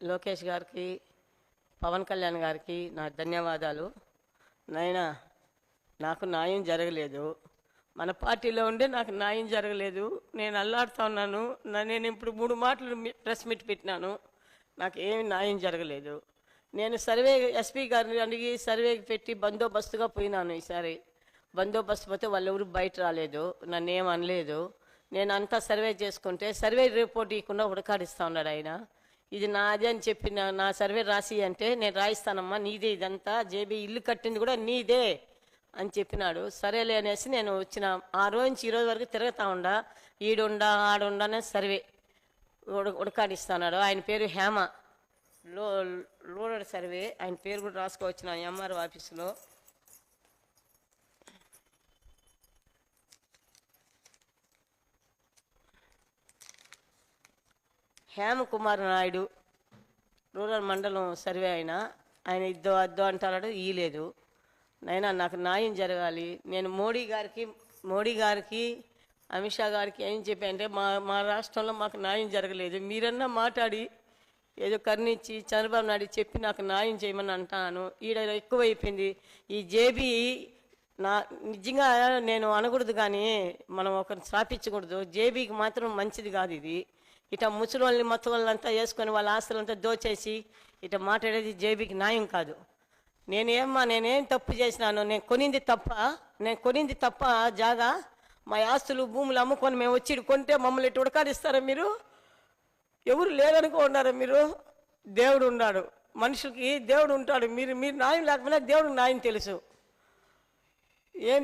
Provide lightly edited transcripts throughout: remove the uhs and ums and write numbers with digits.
లోకేష్ గారికి, పవన్ కళ్యాణ్ గారికి నా ధన్యవాదాలు. నాయనా, నాకు న్యాయం జరగలేదు. మన పార్టీలో ఉండే నాకు న్యాయం జరగలేదు. నేను అల్లాడుతూ ఉన్నాను. నేను ఇప్పుడు 3 మాటలు ప్రెస్ మీట్ పెట్టినాను. నాకు ఏమి న్యాయం జరగలేదు. నేను సర్వే ఎస్పీ గారిని అడిగి సర్వేకి పెట్టి బందోబస్తుగా పోయినాను. ఈసారి బందోబస్తు పోతే వాళ్ళు ఎవరు బయట రాలేదు, నన్ను ఏం అనలేదు. నేను అంతా సర్వే చేసుకుంటే సర్వే రిపోర్ట్ ఇవ్వకుండా ఉడకాడిస్తూ ఉన్నాడు ఆయన. ఇది నాదే అని చెప్పి నా సర్వే రాసి అంటే నేను రాయిస్తానమ్మా, నీదే ఇదంతా, జేబీ ఇల్లు కట్టింది కూడా నీదే అని చెప్పినాడు. సరేలే అనేసి నేను వచ్చిన. ఆ రోజు నుంచి ఈ రోజు వరకు తిరుగుతూ ఉండా, ఈడుండా ఆడుండానే సర్వే ఉడకాడిస్తున్నాడు. ఆయన పేరు హేమ, రూరల్ సర్వే. ఆయన పేరు కూడా రాసుకోవచ్చిన ఎంఆర్ఓ ఆఫీసులో. హేమ కుమార్ నాయుడు, రూరల్ మండలం సర్వే. ఆయన ఇద్దో అంటాడు, ఇయ్యలేదు. నైనా నాకు న్యాయం జరగాలి. నేను మోడీ గారికి అమిత్ షా గారికి ఏం చెప్పానంటే మా రాష్ట్రంలో మాకు న్యాయం జరగలేదు, మీరన్నా మాట్లాడి ఏదో కర్ణించి చంద్రబాబు నాయుడు చెప్పి నాకు న్యాయం చేయమని అంటాను. ఈడ ఎక్కువైపోయింది. ఈ జేబీ నిజంగా నేను అనకూడదు, కానీ మనం ఒకరిని స్థాపించకూడదు. జేబీకి మాత్రం మంచిది కాదు ఇది. ఇట ముసలి వాళ్ళని మొత్తం వాళ్ళంతా వేసుకొని వాళ్ళ ఆస్తులంతా దోచేసి ఇట మాట్లాడేది జేబీకి న్యాయం కాదు. నేనేం తప్పు చేసినాను? నేను కొనింది తప్ప జాగా, మా ఆస్తులు భూములు అమ్ముకొని మేము వచ్చి కొంటే మమ్మల్ని ఇటు ఉడకాడిస్తారా మీరు? ఎవరు లేరనుకున్నారా మీరు? దేవుడు ఉన్నాడు, మనుషులకి దేవుడు ఉంటాడు. మీరు న్యాయం లేకపోయినా దేవుడికి న్యాయం తెలుసు.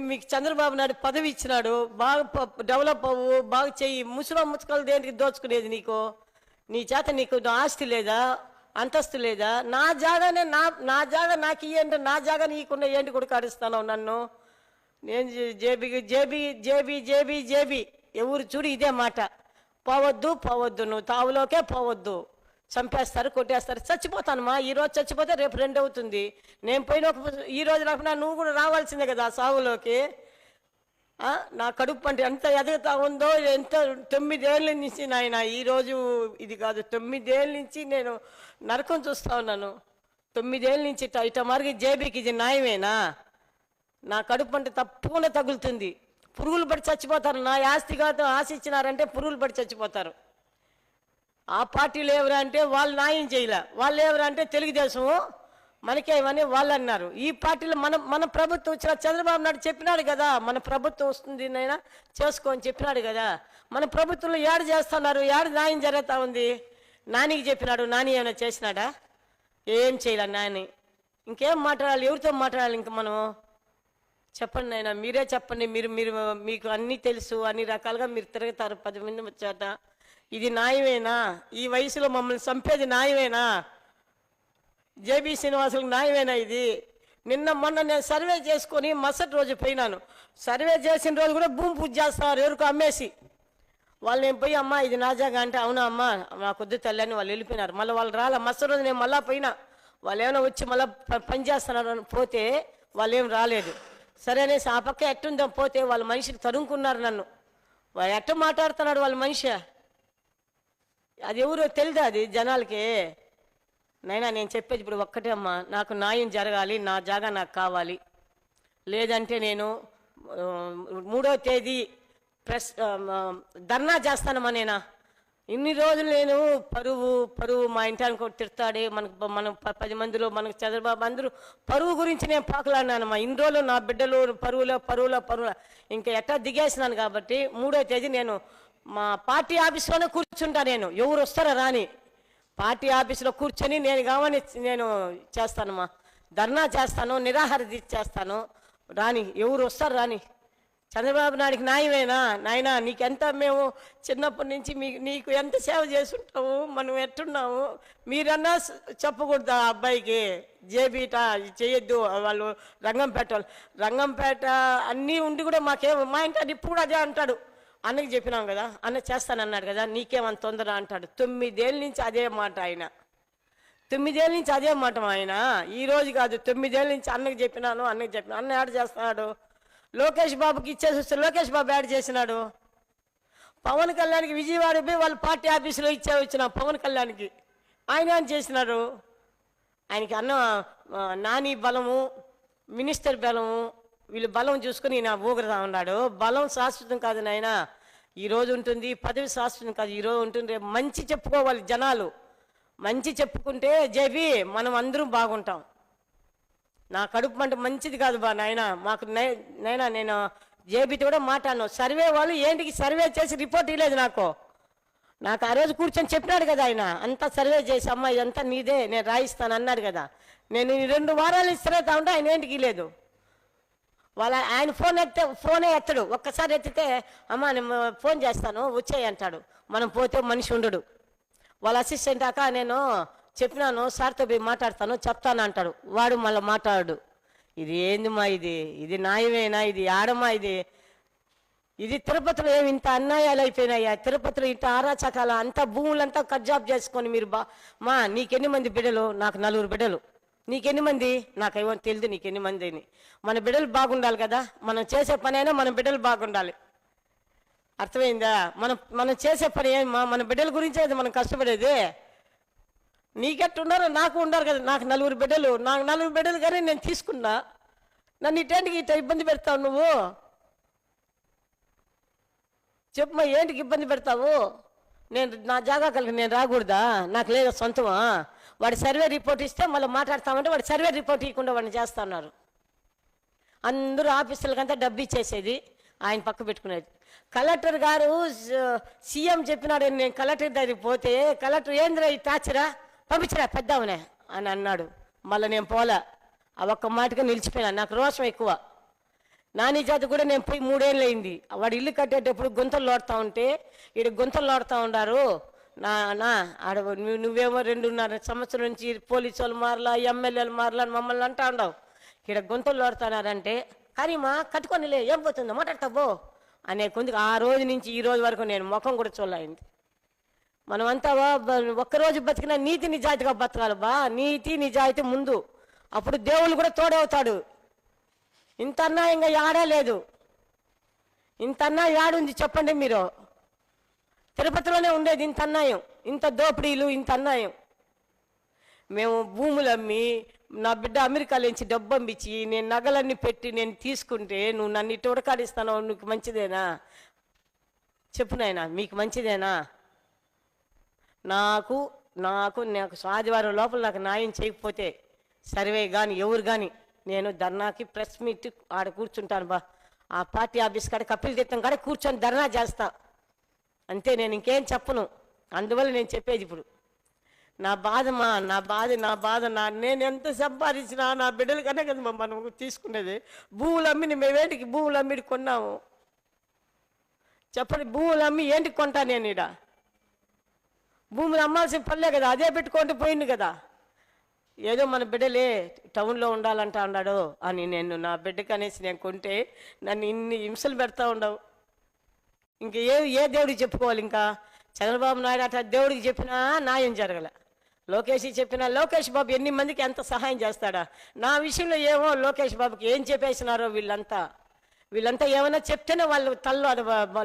మీకు చంద్రబాబు నాయుడు పదవి ఇచ్చినాడు, బాగా డెవలప్ అవ్వు, బాగా చెయ్యి. ముసకలు దేనికి దోచుకునేది? నీ చేత నీకు ఆస్తి లేదా, అంతస్తు లేదా? నా జాగానే నా జాగా నాకు ఇయ్యంటే నా జాగా నీకున్న ఏంటి కూడా కాడిస్తాను నన్ను. నేను జేబీ ఎవరు చూడు ఇదే మాట. పోవద్దు, నువ్వు తావులోకే పోవద్దు, చంపేస్తారు, కొట్టేస్తారు. చచ్చిపోతానమ్మా. ఈరోజు చచ్చిపోతే రేపు 2 అవుతుంది. నేను పోయిన ఈరోజు రాకుండా నువ్వు కూడా రావాల్సిందే కదా సాగులోకి. నా కడుపు అంటే ఎంత ఎదుగుతా ఉందో, ఎంత 9 ఏళ్ళ నుంచి నాయన, ఈరోజు ఇది కాదు, 9 ఏళ్ళ నుంచి నేను నరకం చూస్తూ ఉన్నాను. 9 ఏళ్ళ నుంచి ఇట మరిగి జేబీకి ఇది న్యాయమేనా? నా కడుపు అంటే తప్పకుండా తగులుతుంది. పురుగులు పడి చచ్చిపోతారు. నా ఆస్తిగా ఆశించినారంటే పురుగులు పడి చచ్చిపోతారు. ఆ పార్టీలు ఎవరంటే వాళ్ళు న్యాయం చేయలే, వాళ్ళు ఎవరంటే తెలుగుదేశము మనకేమని వాళ్ళు అన్నారు. ఈ పార్టీలో మన ప్రభుత్వం వచ్చిన చంద్రబాబు నాయుడు చెప్పినాడు కదా, మన ప్రభుత్వం వస్తుంది నైనా చేసుకో అని చెప్పినాడు కదా. మన ప్రభుత్వంలో ఏడు చేస్తున్నారు, ఏడు న్యాయం జరుగుతూ ఉంది. నానికి చెప్పినాడు, నాని ఏమైనా చేసినాడా? ఏం చేయలే నాని. ఇంకేం మాట్లాడాలి? ఎవరితో మాట్లాడాలి ఇంకా మనం? చెప్పండి నాయన, మీరే చెప్పండి. మీకు అన్నీ తెలుసు, అన్ని రకాలుగా మీరు తిరుగుతారు 10 మంది వచ్చాట. ఇది న్యాయమేనా? ఈ వయసులో మమ్మల్ని చంపేది న్యాయమేనా? జేబీ శ్రీనివాసులకు న్యాయమేనా ఇది? మొన్న నేను సర్వే చేసుకొని మరుసటి రోజు పోయినాను. సర్వే చేసిన రోజు కూడా భూమి పూజ చేస్తారు ఎవరికి అమ్మేసి. వాళ్ళు నేను పోయి అమ్మా ఇది నా జాగా అంటే అవునా అమ్మా నాకు వద్దు తల్లి అని వాళ్ళు వెళ్ళిపోయినారు. మళ్ళీ వాళ్ళు రాలే. మరుసటి రోజు నేను మళ్ళీ పోయినా, వాళ్ళు ఏమైనా వచ్చి మళ్ళీ పని చేస్తున్నారు అని పోతే వాళ్ళు ఏం రాలేదు. సరే అనేసి ఆ పక్క ఎట్టుందో పోతే వాళ్ళ మనిషిని తరుముకున్నారు నన్ను. వాళ్ళు ఎట్ట మాట్లాడుతున్నాడు వాళ్ళ మనిషి, అది ఎవరో తెలియదు అది జనాలకి. నైనా నేను చెప్పేది ఇప్పుడు ఒక్కటే అమ్మా, నాకు న్యాయం జరగాలి, నా జాగా నాకు కావాలి. లేదంటే నేను 3వ తేదీ ధర్నా చేస్తానమ్మా. ఇన్ని రోజులు నేను పరువు మా ఇంటానికి తిడతాడే, మనం 10 మందిలో మనకు చంద్రబాబు అందరూ పరువు గురించి నేను పాకలాడినానమ్మా. ఇన్ని రోజులు నా బిడ్డలు పరువులో ఇంకా ఎట్టా దిగేసినాను. కాబట్టి 3వ తేదీ నేను మా పార్టీ ఆఫీస్లోనే కూర్చుంటా. నేను ఎవరు వస్తారా రాని పార్టీ ఆఫీసులో కూర్చొని నేను చేస్తానమ్మా, ధర్నా చేస్తాను, నిరాహార దీక్ష చేస్తాను. రాని ఎవరు వస్తారు రాని. చంద్రబాబు నాయుడికి న్యాయమేనా? నాయన నీకెంత మేము చిన్నప్పటి నుంచి నీకు ఎంత సేవ చేసుంటాము, మనం ఎట్టున్నాము. మీరన్నా చెప్పకూడదు ఆ అబ్బాయికి జేబీట చేయొద్దు, వాళ్ళు రంగంపేట అన్నీ ఉండి కూడా మా ఇంటి ఇప్పుడు కూడా అదే అంటాడు. అన్నకి చెప్పినాం కదా, అన్న చేస్తానన్నాడు కదా, నీకేమంత తొందర అంటాడు. 9 ఏళ్ళ నుంచి అదే మాట ఆయన. 9 ఏళ్ళ నుంచి అదే మాట ఆయన. ఈరోజు కాదు, 9 ఏళ్ళ నుంచి అన్నకి చెప్పినాను. అన్న యాడ్ చేస్తున్నాడు. లోకేష్ బాబుకి ఇచ్చేసి వస్తే లోకేష్ బాబు యాడ్ చేసినాడు. పవన్ కళ్యాణ్కి విజయవాడ పోయి వాళ్ళ పార్టీ ఆఫీసులో వచ్చిన పవన్ కళ్యాణ్కి ఆయన ఏం చేసినారు? ఆయనకి నాని బలము, మినిస్టర్ బలము, వీళ్ళు బలం చూసుకుని నా ఊగరదా ఉన్నాడు. బలం శాశ్వతం కాదు నాయన, ఈరోజు ఉంటుంది. పదవి శాశ్వతం కాదు, ఈరోజు ఉంటుంది. రేపు మంచి చెప్పుకోవాలి జనాలు. మంచి చెప్పుకుంటే జేబీ మనం అందరం బాగుంటాం. నా కడుపు మంట మంచిది కాదు బా నాయన. మాకు నైనా నేను జేబీతో కూడా మాట్లాడను. సర్వే వాళ్ళు ఏంటికి సర్వే చేసి రిపోర్ట్ ఇవ్వలేదు నాకు ఆ రోజు కూర్చొని చెప్పినాడు కదా ఆయన. అంతా సర్వే చేసి అమ్మా ఇదంతా నీదే, నేను రాయిస్తాను అన్నాడు కదా. నేను 2 వారాలు ఇస్తారేతా ఉంటే ఆయన ఏంటికి లేదు. ఆయన ఫోనే ఎత్తడు. ఒక్కసారి ఎత్తితే అమ్మా నేను ఫోన్ చేస్తాను వచ్చేయి అంటాడు. మనం పోతే మనిషి ఉండడు. వాళ్ళ అసిస్టెంట్ నేను చెప్పినాను సార్తో పోయి మాట్లాడతాను చెప్తాను అంటాడు. వాడు మళ్ళీ మాట్లాడు. ఇది ఏందిమా, ఇది న్యాయమేనా? ఇది ఆడమా? ఇది తిరుపతిలో ఏమి ఇంత అన్యాయాలు అయిపోయినాయా? తిరుపతిలో ఇంత ఆరాచకాల అంతా భూములంతా కబ్జాబ్ చేసుకొని మీరు నీకెన్ని మంది బిడ్డలు? నాకు 4 బిడ్డలు. నీకెన్ని మంది? నాకేమో తెలియదు నీకెన్ని మంది అని. మన బిడ్డలు బాగుండాలి కదా, మనం చేసే పని అయినా మన బిడ్డలు బాగుండాలి. అర్థమైందా? మనం చేసే పని ఏమా మన బిడ్డల గురించే అది మనం కష్టపడేది. నీకెట్టున్నారో నాకు ఉండాలి కదా. నాకు 4 బిడ్డలు, నాకు 4 బిడ్డలు కానీ నేను తీసుకున్నా. నన్ను ఇటేంటికి ఇట్లా ఇబ్బంది పెడతావు నువ్వు? చెప్పమ్మా, ఏంటికి ఇబ్బంది పెడతావు? నా జాగా కలిగి నేను రాకూడదా? నాకు లేదా సొంతమా? వాడి సర్వే రిపోర్ట్ ఇస్తే మళ్ళీ మాట్లాడతామంటే వాడి సర్వే రిపోర్ట్ ఇవ్వకుండా వాడిని చేస్తున్నారు. అందరూ ఆఫీసులకంతా డబ్బు ఇచ్చేసేది, ఆయన పక్క పెట్టుకునేది. కలెక్టర్ గారు సీఎం చెప్పినాడు నేను కలెక్టర్ దగ్గరికి పోతే, కలెక్టర్ ఏంద్రా ఈ టార్చరా, పంపించరా పెద్దామనే అని అన్నాడు. మళ్ళీ నేను పోలే. ఆ ఒక్క మాటగా నిలిచిపోయినా. నాకు రోషం ఎక్కువ. నాని జాతి కూడా నేను పోయి 3 ఏళ్ళు అయింది. వాడు ఇల్లు కట్టేటప్పుడు గుంతలు లోడుతూ ఉంటే ఈడ గుంతలు లోడుతూ ఉండారు. ఆడ నువ్వేమో 2.5 సంవత్సరం నుంచి పోలీసు వాళ్ళు మారలా, ఎమ్మెల్యేలు మారలా అని మమ్మల్ని అంటా ఉండవు. ఇక్కడ గుంతలు లోడుతున్నారంటే కానీ కట్టుకొనిలే ఏం పోతుందో మాట్లాడతావు అనే కొందుకు ఆ రోజు నుంచి ఈ రోజు వరకు నేను ముఖం కూడా చూడలేంది. మనమంతా ఒక్కరోజు బతికినా నీతి నిజాయితీగా బతకాలి నీతి నిజాయితీ ముందు. అప్పుడు దేవుళ్ళు కూడా తోడవుతాడు. ఇంత అన్యాయంగా యాడా లేదు. ఇంత అన్యాయం యాడుంది చెప్పండి మీరు? తిరుపతిలోనే ఉండేది ఇంత అన్యాయం, ఇంత దోపిడీలు, ఇంత అన్యాయం. మేము భూములు అమ్మి నా బిడ్డ అమెరికాలో నుంచి డబ్బు పంపించి నేను నగలన్నీ పెట్టి నేను తీసుకుంటే నువ్వు నన్ను ఇటు ఉడకాడిస్తాను. నీకు మంచిదేనా చెప్పు నాయనా? మీకు మంచిదేనా? నాకు ఆదివారం లోపల నాకు న్యాయం చేయకపోతే సర్వే కానీ ఎవరు కానీ నేను ధర్నాకి ప్రెస్ మీట్ ఆడ కూర్చుంటాను ఆ పార్టీ ఆఫీస్ కాడ కపిల్ తీర్థం కాడ కూర్చొని ధర్నా చేస్తా అంతే. నేను ఇంకేం చెప్పను. అందువల్ల నేను చెప్పేది ఇప్పుడు నా బాధ నేను ఎంత సంపాదించినా నా బిడ్డల కన్నా కదా మనం తీసుకునేది. భూములు అమ్మి మేమేంటికి భూములు అమ్మిడి కొన్నాము చెప్పండి? భూములు అమ్మి ఏంటికి కొంటా నేను? ఈడ భూములు అమ్మాల్సిన పనిలే కదా, అదే పెట్టుకుంటూ పోయింది కదా. ఏదో మన బిడ్డలే టౌన్లో ఉండాలంటా ఉన్నాడు అని నేను నా బిడ్డకి అనేసి నేను కొంటే నన్ను ఇన్ని హింసలు పెడతా ఉండవు. ఇంక ఏ దేవుడికి చెప్పుకోవాలి? ఇంకా చంద్రబాబు నాయుడు అట్లా దేవుడికి చెప్పినా న్యాయం జరగలే. లోకేష్ బాబు ఎన్ని మందికి ఎంత సహాయం చేస్తాడా? నా విషయంలో ఏమో లోకేష్ బాబుకి ఏం చెప్పేసినారో వీళ్ళంతా ఏమైనా చెప్తేనే వాళ్ళు తల్లు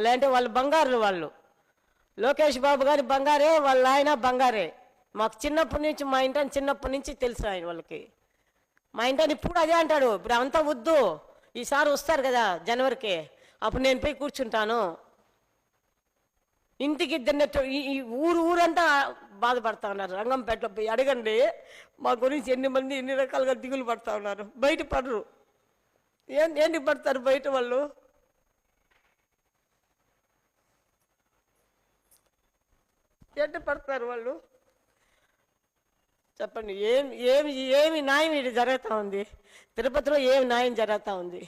లేదంటే వాళ్ళు బంగారులు. వాళ్ళు లోకేష్ బాబు గారి బంగారే, వాళ్ళ ఆయన బంగారే. మాకు చిన్నప్పటి నుంచి మా ఇంటిని చిన్నప్పటి నుంచి తెలుసు ఆయన వాళ్ళకి. మా ఇంటిని ఇప్పుడు అదే అంటాడు. ఇప్పుడు అంతా వద్దు, ఈసారి వస్తారు కదా జనవరికి, అప్పుడు నేను పోయి కూర్చుంటాను. ఇంటికి ఈ ఊరంతా బాధపడతా ఉన్నారు. రంగంపేటలో పోయి అడగండి మా గురించి ఎన్ని రకాలుగా దిగులు పడతా ఉన్నారు. బయట పడరు. ఏంటి పడతారు బయట వాళ్ళు? ఏంటి పడతారు వాళ్ళు చెప్పండి? ఏమి న్యాయం ఇది జరుగుతూ ఉంది? తిరుపతిలో ఏమి న్యాయం జరుగుతూ ఉంది?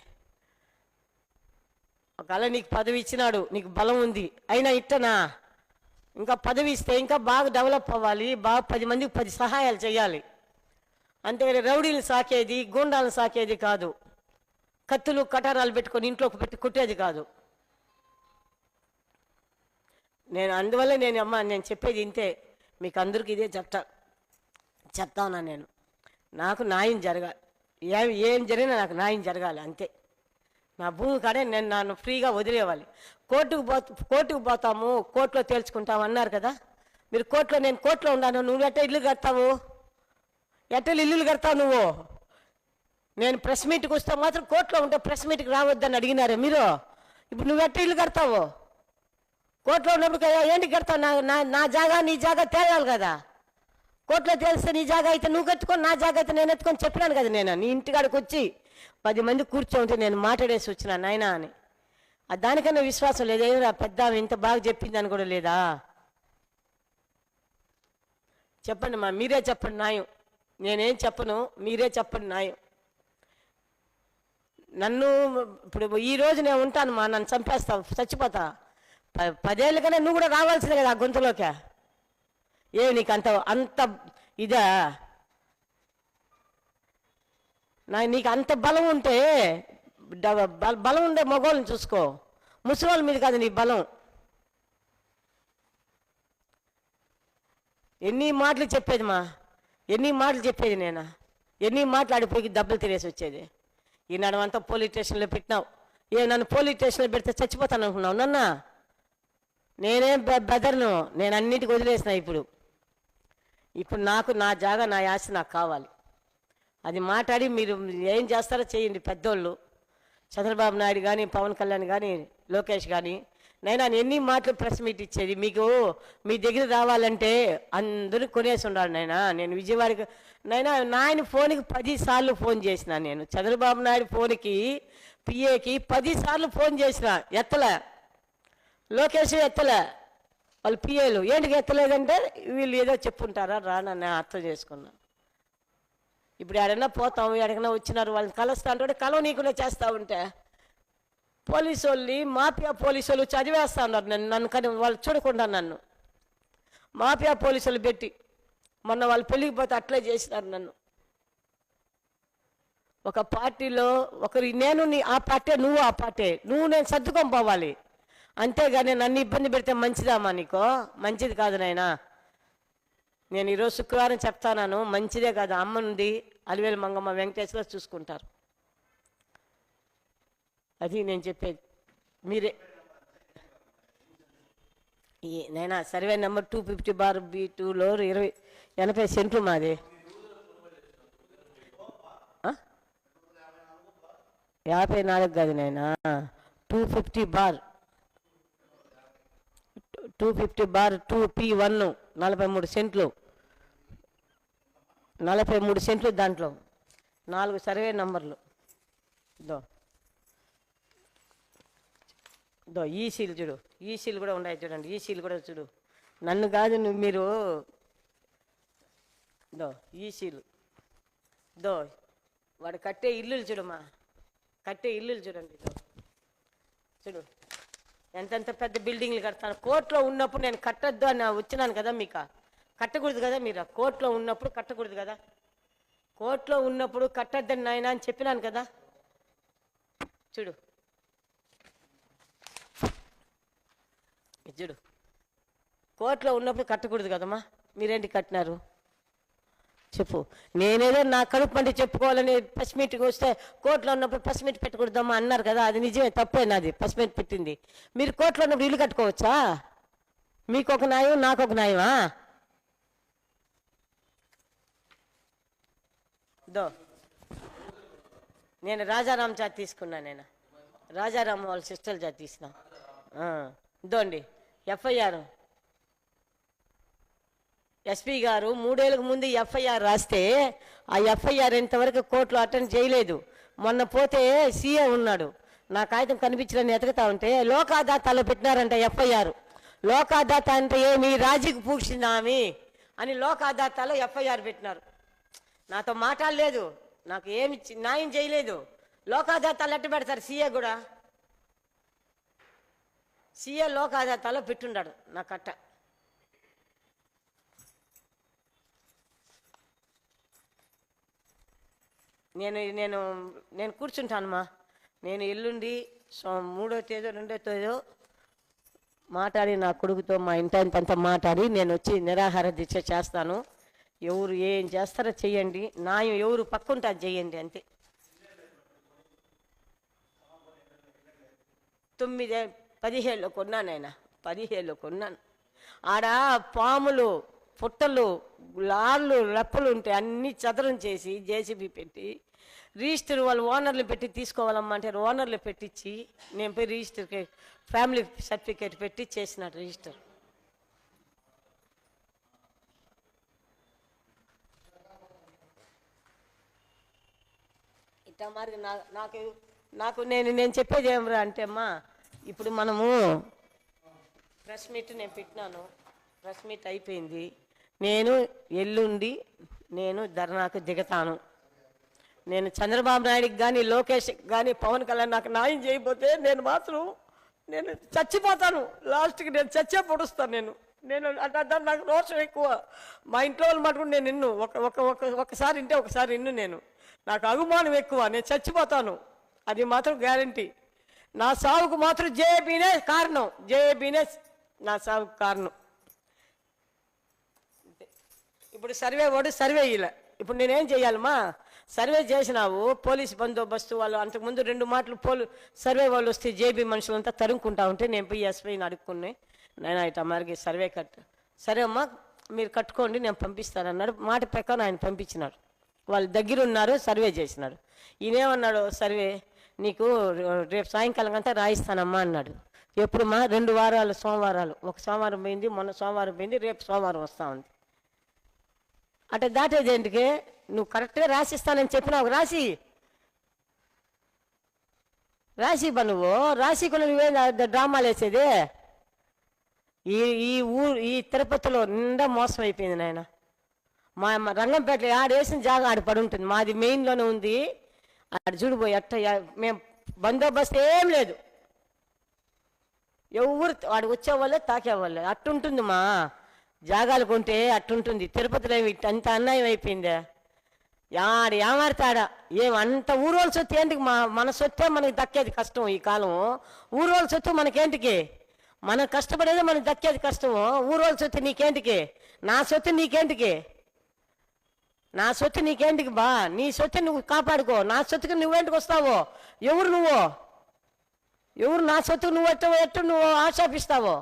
ఒకవేళ నీకు పదవి ఇచ్చినాడు, నీకు బలం ఉంది, అయినా ఇట్టనా? ఇంకా పదవి ఇస్తే ఇంకా బాగా డెవలప్ అవ్వాలి, బాగా 10 మందికి 10 సహాయాలు చేయాలి. అంతేగాని రౌడీలు సాకేది, గూండాలను సాకేది కాదు. కత్తులు కటారాలు పెట్టుకొని ఇంట్లోకి పెట్టి కుట్టేది కాదు. అందువల్ల నేను చెప్పేది ఇంతే. మీకు అందరికీ ఇదే చెప్తా ఉన్నా. నాకు న్యాయం జరగాలి. ఏం జరిగినా నాకు న్యాయం జరగాలి అంతే. నా భూమి కాడే నన్ను ఫ్రీగా వదిలేవాలి. కోర్టుకు పోతాము, కోర్టులో తేల్చుకుంటాము అన్నారు కదా. మీరు కోర్టులో, నేను కోర్టులో ఉన్నాను, నువ్వు ఎట్ట ఇల్లు కడతావు? ఎట్ట ఇల్లులు కడతావు నువ్వు? నేను ప్రెస్ మీట్కి వస్తే మాత్రం కోర్టులో ఉంటే ప్రెస్ మీట్కి రావద్దని అడిగినారే మీరు. ఇప్పుడు నువ్వు ఎట్ట ఇల్లు కడతావు? కోర్టులో ఉన్నప్పుడు ఏంటి కడతావు? నా జాగా నీ జాగా తేలాలి కదా. కోర్టులో తెలిస్తే నీ జాగా అయితే నువ్వు కట్టుకొని, నా జాగా అయితే నేను ఎత్తుకొని చెప్పినాను కదా. నేను నీ ఇంటికాడికి వచ్చి 10 మంది కూర్చోంటే నేను మాట్లాడేసి వచ్చినా నాయనా అని. దానికన్నా విశ్వాసం లేదు. ఏమిరా పెద్ద ఇంత బాగా చెప్పిందని కూడా లేదా? చెప్పండి మా, మీరే చెప్పండి న్యాయం. నేనేం చెప్పను, మీరే చెప్పండి న్యాయం. నన్ను ఇప్పుడు ఈ రోజు నేను ఉంటాను మా, నన్ను చంపేస్తావు, చచ్చిపోతా. 10 ఏళ్ళకనే నువ్వు కూడా రావాల్సిందే కదా ఆ గొంతులోకే. నీకు అంత ఇదా? నీకు అంత బలం ఉంటే బలం ఉండే మగవాళ్ళని చూసుకో, ముసలి మీద కాదు నీ బలం. ఎన్ని మాటలు చెప్పేది మా, ఎన్ని మాటలు చెప్పేది నేను, ఎన్ని మాట్లాడిపోయి దెబ్బలు తినేసి వచ్చేది. ఈనాడు అంతా పోలీస్ స్టేషన్లో పెట్టినావు. నన్ను పోలీస్ స్టేషన్లో పెడితే చచ్చిపోతాను అనుకున్నావు నన్నా? నేనేం బెదర్ను, నేను అన్నిటికి వదిలేసిన. ఇప్పుడు నాకు నా జాగా, నా ఆస్తి నాకు కావాలి. అది మాట్లాడి మీరు ఏం చేస్తారో చేయండి పెద్దోళ్ళు. చంద్రబాబు నాయుడు కానీ, పవన్ కళ్యాణ్ కానీ, లోకేష్ కానీ. నైనా ఎన్ని మాటలు ప్రెస్ మీట్ ఇచ్చేది మీకు? మీ దగ్గర రావాలంటే అందరూ కొనేసి ఉండాలి నైనా. నేను విజయవాడకి నైనా నాయన ఫోన్కి 10 సార్లు ఫోన్ చేసిన. నేను చంద్రబాబు నాయుడు ఫోన్కి, పిఏకి 10 సార్లు ఫోన్ చేసిన, ఎత్తలే. లోకేష్ ఎత్తలే. వాళ్ళు పిఏలు ఏంటికి ఎత్తలేదంటే వీళ్ళు ఏదో చెప్పుంటారా రానని అర్థం చేసుకున్నా. ఇప్పుడు ఎడన్నా పోతాం, ఎడకన్నా వచ్చినారు వాళ్ళని కలుస్తా అంటే కలవనీకుండా చేస్తూ ఉంటే పోలీసు వాళ్ళని, మాఫియా పోలీసు వాళ్ళు చదివేస్తా ఉన్నారు నన్ను. కానీ వాళ్ళు చూడకుండా నన్ను మాఫియా పోలీసు వాళ్ళు పెట్టి మొన్న వాళ్ళు పెళ్ళికి పోతే అట్లే చేసినారు నన్ను. ఒక పార్టీలో ఒకరు నేను ఆ పార్టీ, నువ్వు ఆ పార్టీ, నువ్వు నేను సర్దుకొని పోవాలి. అంతేగాని నన్ను ఇబ్బంది పెడితే మంచిదామా నీకో? మంచిది కాదు నాయనా. నేను ఈరోజు శుక్రవారం చెప్తాను, మంచిదే కాదు. అమ్మ ఉంది, అలివేలు మంగమ్మ వెంకటేశ్వర చూసుకుంటారు. అది నేను చెప్పేది. మీరే నైనా సర్వే నెంబర్ 250/B2లో 80 సెంట్లు మాది. 54 కాదు నైనా, 250/2P1 43 సెంట్లు. 43 సెంట్లు, దాంట్లో 4 సర్వే నంబర్లు. ఈసీలు చూడు, ఈసీలు కూడా ఉన్నాయి చూడండి, ఈసీలు కూడా చూడు. నన్ను కాదు మీరు ఈసీలు వాడు కట్టే ఇల్లులు చూడమ్మా, కట్టే ఇల్లులు చూడండి. చూడు ఎంతెంత పెద్ద బిల్డింగ్లు కడతాను. కోర్టులో ఉన్నప్పుడు నేను కట్టద్దు అని వచ్చినాను కదా. మీకు కట్టకూడదు కదా, మీరు కోర్టులో ఉన్నప్పుడు కట్టకూడదు కదా. కోర్టులో ఉన్నప్పుడు కట్టద్దని నాయన అని చెప్పినాను కదా. చూడు చూడు, కోర్టులో ఉన్నప్పుడు కట్టకూడదు కదమ్మా. మీరేంటి కట్టినారు చెప్పు. నేనేదో నా కడుపు అంటే చెప్పుకోవాలని ప్రెస్ మీట్కి వస్తే కోర్టులో ఉన్నప్పుడు ప్రెస్ మీట్ పెట్టకూడదమ్మా అన్నారు కదా. అది నిజమే, తప్పే నాది. ప్రెస్ మీట్ పెట్టింది. మీరు కోర్టులో ఉన్నప్పుడు ఇల్లు కట్టుకోవచ్చా? మీకు ఒక న్యాయం, నాకు ఒక న్యాయమా? నేను రాజారాం చాట్ తీసుకున్నా. నేను రాజారాం వాళ్ళ సిస్టర్ చాట్ తీసిన. అండి ఎఫ్ఐఆర్ ఎస్పీ గారు 3 ఏళ్ళకు ముందు ఎఫ్ఐఆర్ రాస్తే ఆ ఎఫ్ఐఆర్ ఇంతవరకు కోర్టులో అటెండ్ చేయలేదు. మొన్న పోతే సీఏ ఉన్నాడు, నా కాగితం కనిపించడానికి ఎతకతా ఉంటే లోకాదాతాలో పెట్టినారంట ఎఫ్ఐఆర్. లోకాదాత అంటే ఏమి, రాజీకి పూడ్చినామి అని లోకాదాతాలో ఎఫ్ఐఆర్ పెట్టినారు. నాతో మాట్లాడలేదు, నాకు ఏమి న్యాయం చేయలేదు. లోకాదాతాలు ఎట్ట పెడతారు? సీఏ కూడా, సీఏ లోకాదాతాలో పెట్టుండాడు నా కట్ట. నేను నేను నేను కూర్చుంటానమ్మా. నేను ఎల్లుండి 3వ తేదీ 2వ తేదీ మాట్లాడి నా కొడుకుతో మా ఇంటంతా మాట్లాడి నేను వచ్చి నిరాహార దీక్ష చేస్తాను. ఎవరు ఏం చేస్తారో చెయ్యండి, న్యాయం ఎవరు పక్కుంటా చెయ్యండి అంతే. 17 కొన్నాను ఆయన, 17 కొన్నాను. ఆడ పాములు పుట్టలు లాళ్ళు రెప్పలు ఉంటాయి, అన్నీ చదరం చేసి జేసీబీ పెట్టి రిజిస్టర్ వాళ్ళు ఓనర్లు పెట్టి తీసుకోవాలమ్మా అంటే ఓనర్లు పెట్టించి నేను పోయి రిజిస్టర్కి ఫ్యామిలీ సర్టిఫికేట్ పెట్టి చేసినాడు రిజిస్టర్. ఇట్లా మరి నాకు నాకు నేను చెప్పేది ఏమరా అంటే అమ్మా, ఇప్పుడు మనము ప్రెస్ మీట్ నేను పెట్టినాను, ప్రెస్ మీట్ అయిపోయింది. నేను ఎల్లుండి నేను ధర్నాకు దిగుతాను. నేను చంద్రబాబు నాయుడికి కానీ లోకేష్కి కానీ పవన్ కళ్యాణ్ నాకు న్యాయం చేయకపోతే నేను మాత్రం నేను చచ్చిపోతాను. లాస్ట్కి నేను చచ్చే పొడుస్తాను. నేను అంటే నాకు రోషం ఎక్కువ. మా ఇంట్లో వాళ్ళు మటుకు నేను నిన్ను ఒకసారి వింటే ఒకసారి విన్ను. నాకు అభిమానం ఎక్కువ. నేను చచ్చిపోతాను, అది మాత్రం గ్యారంటీ. నా సావుకు మాత్రం జేఏబీనే కారణం, జేఏబీనే నా సావుకు కారణం. ఇప్పుడు సర్వే వాడు సర్వే ఇలా ఇప్పుడు నేనేం చేయాలమ్మా? సర్వే చేసినావు, పోలీసు బందోబస్తు వాళ్ళు అంతకుముందు 2 మాటలు సర్వే వాళ్ళు వస్తే జేబీ మనుషులంతా తరుముకుంటా ఉంటే నేను పోయి ఎస్పీని అడుక్కున్నాయి, నేను ఇట్లా మరిగి సర్వే సరే అమ్మా మీరు కట్టుకోండి నేను పంపిస్తానన్నాడు. మాట ప్రకారం ఆయన పంపించినాడు. వాళ్ళు దగ్గర ఉన్నారు, సర్వే చేసినాడు. ఈయనేమన్నాడు, సర్వే నీకు రేపు సాయంకాలం అంతా రాయిస్తానమ్మా అన్నాడు. ఎప్పుడుమా? 2 వారాలు, సోమవారాలు. ఒక సోమవారం పోయింది, మొన్న సోమవారం పోయింది, రేపు సోమవారం వస్తూ ఉంది. అట్లా దాటేదేంటికి? నువ్వు కరెక్ట్గా రాసిస్తానని చెప్పినావు, రాసి బా. నువ్వు రాసికుండా నువ్వే డ్రామాలు వేసేది. ఈ తిరుపతిలో నిండా మోసం అయిపోయింది నాయన. మా రంగంపేటలో ఆడేసిన జాగా ఆడ పడి ఉంటుంది, మాది మెయిన్లోనే ఉంది. ఆడ చూడిపోయి అట్ట మేము బందోబస్తు ఏం లేదు, ఎవరు వాడు వచ్చేవాళ్ళే తాకేవాళ్ళే, అట్టుంటుంది మా జాగాలు కొంటే అట్టుంటుంది. తిరుపతిలో అంత అన్యాయం అయిపోయిందే. ఏమాడతాడా ఏమంత ఊరోళ్ళ సొత్తు ఏంటికి? మన సొత్తే మనకి దక్కేది కష్టం ఈ కాలం. ఊరోళ్ళ సొత్తు మనకేంటికి? మనం కష్టపడేదే మనకి దక్కేది కష్టము. ఊరోళ్ళ సొత్తు నీకేంటికి? నా సొత్తు నీకేంటికి? నా సొత్తు నీకేంటికి బా? నీ సొత్తు నువ్వు కాపాడుకో, నా సొత్తుకి నువ్వేంటికి వస్తావో? ఎవరు నా సొత్తుకు నువ్వు ఎట్టు నువ్వు ఆశాపిస్తావో?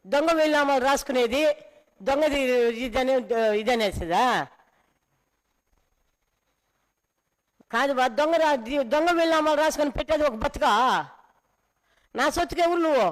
దొంగ వెళ్ళామని రాసుకునేది దొంగది ఇదనేసిదా కాదు బా. దొంగ వెళ్ళామని రాసుకొని పెట్టేది ఒక బతుకా? నా సొత్తుకు ఎవరు నువ్వు?